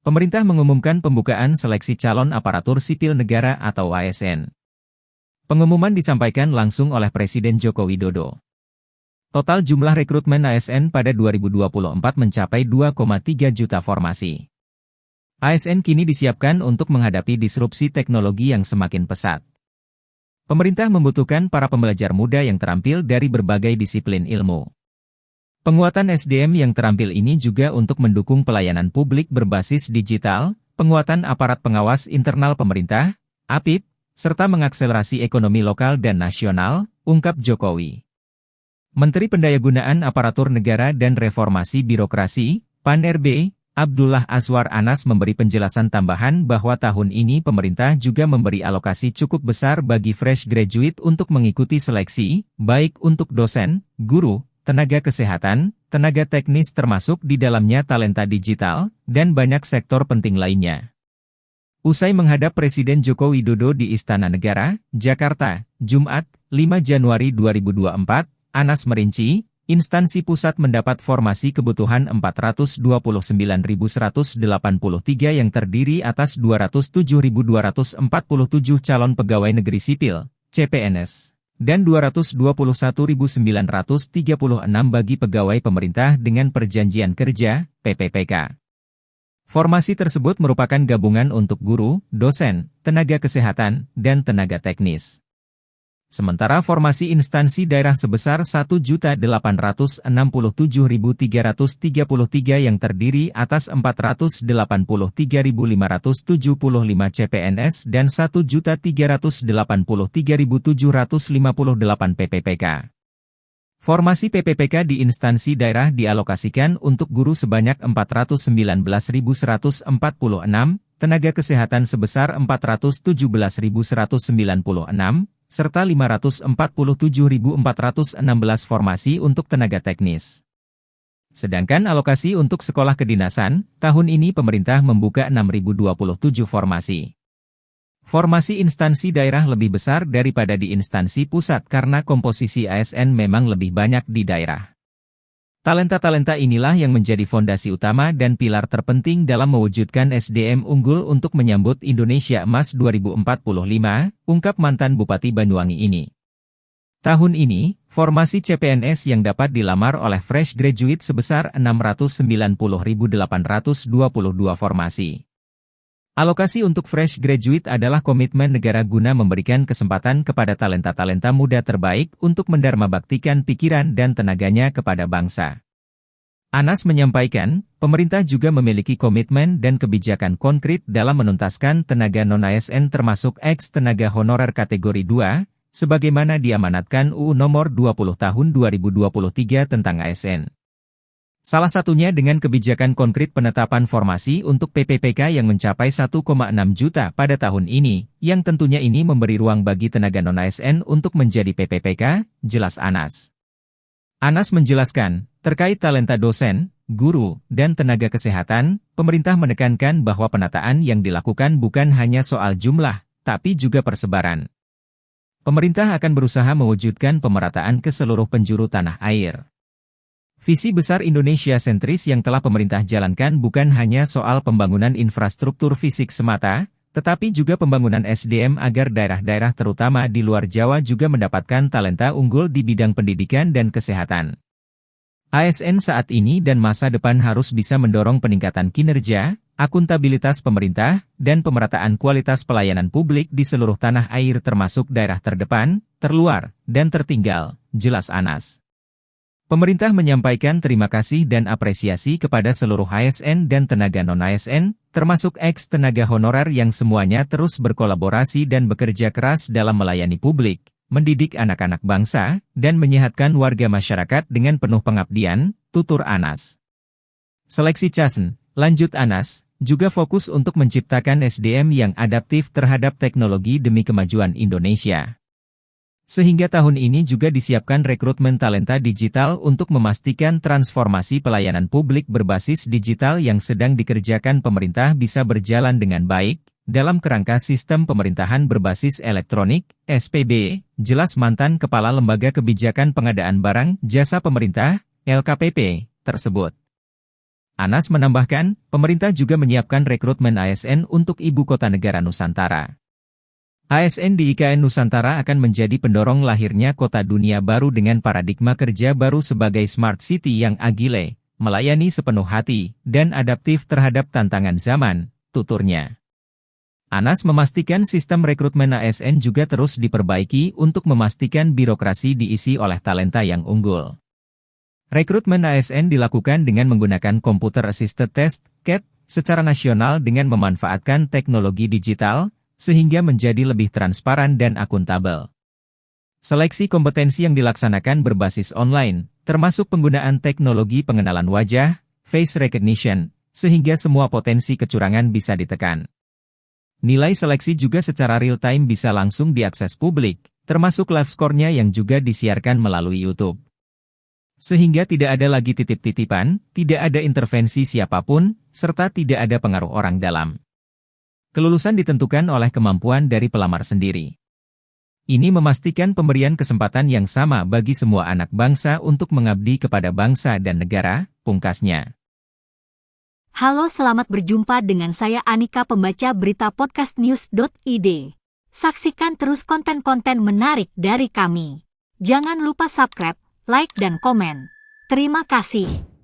Pemerintah mengumumkan pembukaan seleksi calon aparatur sipil negara atau ASN. Pengumuman disampaikan langsung oleh Presiden Joko Widodo. Total jumlah rekrutmen ASN pada 2024 mencapai 2,3 juta formasi. ASN kini disiapkan untuk menghadapi disrupsi teknologi yang semakin pesat. Pemerintah membutuhkan para pembelajar muda yang terampil dari berbagai disiplin ilmu. Penguatan SDM yang terampil ini juga untuk mendukung pelayanan publik berbasis digital, penguatan aparat pengawas internal pemerintah, APIP, serta mengakselerasi ekonomi lokal dan nasional, ungkap Jokowi. Menteri Pendayagunaan Aparatur Negara dan Reformasi Birokrasi, PAN-RB, Abdullah Azwar Anas memberi penjelasan tambahan bahwa tahun ini pemerintah juga memberi alokasi cukup besar bagi fresh graduate untuk mengikuti seleksi, baik untuk dosen, guru, tenaga kesehatan, tenaga teknis termasuk di dalamnya talenta digital, dan banyak sektor penting lainnya. Usai menghadap Presiden Joko Widodo di Istana Negara, Jakarta, Jumat, 5 Januari 2024, Anas merinci, instansi pusat mendapat formasi kebutuhan 429.183 yang terdiri atas 207.247 calon pegawai negeri sipil, CPNS. Dan 221.936 bagi pegawai pemerintah dengan perjanjian kerja, PPPK. Formasi tersebut merupakan gabungan untuk guru, dosen, tenaga kesehatan, dan tenaga teknis. Sementara formasi instansi daerah sebesar 1.867.333 yang terdiri atas 483.575 CPNS dan 1.383.758 PPPK. Formasi PPPK di instansi daerah dialokasikan untuk guru sebanyak 419.146, tenaga kesehatan sebesar 417.196, serta 547.416 formasi untuk tenaga teknis. Sedangkan alokasi untuk sekolah kedinasan, tahun ini pemerintah membuka 6.027 formasi. Formasi instansi daerah lebih besar daripada di instansi pusat karena komposisi ASN memang lebih banyak di daerah. Talenta-talenta inilah yang menjadi fondasi utama dan pilar terpenting dalam mewujudkan SDM unggul untuk menyambut Indonesia Emas 2045, ungkap mantan Bupati Banyuwangi ini. Tahun ini, formasi CPNS yang dapat dilamar oleh fresh graduate sebesar 690.822 formasi. Alokasi untuk fresh graduate adalah komitmen negara guna memberikan kesempatan kepada talenta-talenta muda terbaik untuk mendarmabaktikan pikiran dan tenaganya kepada bangsa. Anas menyampaikan, pemerintah juga memiliki komitmen dan kebijakan konkret dalam menuntaskan tenaga non-ASN termasuk ex-tenaga honorer kategori 2, sebagaimana diamanatkan UU Nomor 20 Tahun 2023 tentang ASN. Salah satunya dengan kebijakan konkret penetapan formasi untuk PPPK yang mencapai 1,6 juta pada tahun ini, yang tentunya ini memberi ruang bagi tenaga non-ASN untuk menjadi PPPK, jelas Anas. Anas menjelaskan, terkait talenta dosen, guru, dan tenaga kesehatan, pemerintah menekankan bahwa penataan yang dilakukan bukan hanya soal jumlah, tapi juga persebaran. Pemerintah akan berusaha mewujudkan pemerataan ke seluruh penjuru tanah air. Visi besar Indonesia sentris yang telah pemerintah jalankan bukan hanya soal pembangunan infrastruktur fisik semata, tetapi juga pembangunan SDM agar daerah-daerah terutama di luar Jawa juga mendapatkan talenta unggul di bidang pendidikan dan kesehatan. ASN saat ini dan masa depan harus bisa mendorong peningkatan kinerja, akuntabilitas pemerintah, dan pemerataan kualitas pelayanan publik di seluruh tanah air termasuk daerah terdepan, terluar, dan tertinggal, jelas Anas. Pemerintah menyampaikan terima kasih dan apresiasi kepada seluruh ASN dan tenaga non-ASN, termasuk ex-tenaga honorer yang semuanya terus berkolaborasi dan bekerja keras dalam melayani publik, mendidik anak-anak bangsa, dan menyehatkan warga masyarakat dengan penuh pengabdian, tutur Anas. Seleksi CASN, lanjut Anas, juga fokus untuk menciptakan SDM yang adaptif terhadap teknologi demi kemajuan Indonesia. Sehingga tahun ini juga disiapkan rekrutmen talenta digital untuk memastikan transformasi pelayanan publik berbasis digital yang sedang dikerjakan pemerintah bisa berjalan dengan baik, dalam kerangka sistem pemerintahan berbasis elektronik, SPB, jelas mantan Kepala Lembaga Kebijakan Pengadaan Barang Jasa Pemerintah, LKPP, tersebut. Anas menambahkan, pemerintah juga menyiapkan rekrutmen ASN untuk ibu kota negara Nusantara. ASN di IKN Nusantara akan menjadi pendorong lahirnya kota dunia baru dengan paradigma kerja baru sebagai smart city yang agile, melayani sepenuh hati, dan adaptif terhadap tantangan zaman, tuturnya. Anas memastikan sistem rekrutmen ASN juga terus diperbaiki untuk memastikan birokrasi diisi oleh talenta yang unggul. Rekrutmen ASN dilakukan dengan menggunakan Computer Assisted Test, CAT, secara nasional dengan memanfaatkan teknologi digital, sehingga menjadi lebih transparan dan akuntabel. Seleksi kompetensi yang dilaksanakan berbasis online, termasuk penggunaan teknologi pengenalan wajah, face recognition, sehingga semua potensi kecurangan bisa ditekan. Nilai seleksi juga secara real-time bisa langsung diakses publik, termasuk live score-nya yang juga disiarkan melalui YouTube. Sehingga tidak ada lagi titip-titipan, tidak ada intervensi siapapun, serta tidak ada pengaruh orang dalam. Kelulusan ditentukan oleh kemampuan dari pelamar sendiri. Ini memastikan pemberian kesempatan yang sama bagi semua anak bangsa untuk mengabdi kepada bangsa dan negara, pungkasnya. Halo, selamat berjumpa dengan saya Anika, pembaca berita podcastnews.id. Saksikan terus konten-konten menarik dari kami. Jangan lupa subscribe, like, dan komen. Terima kasih.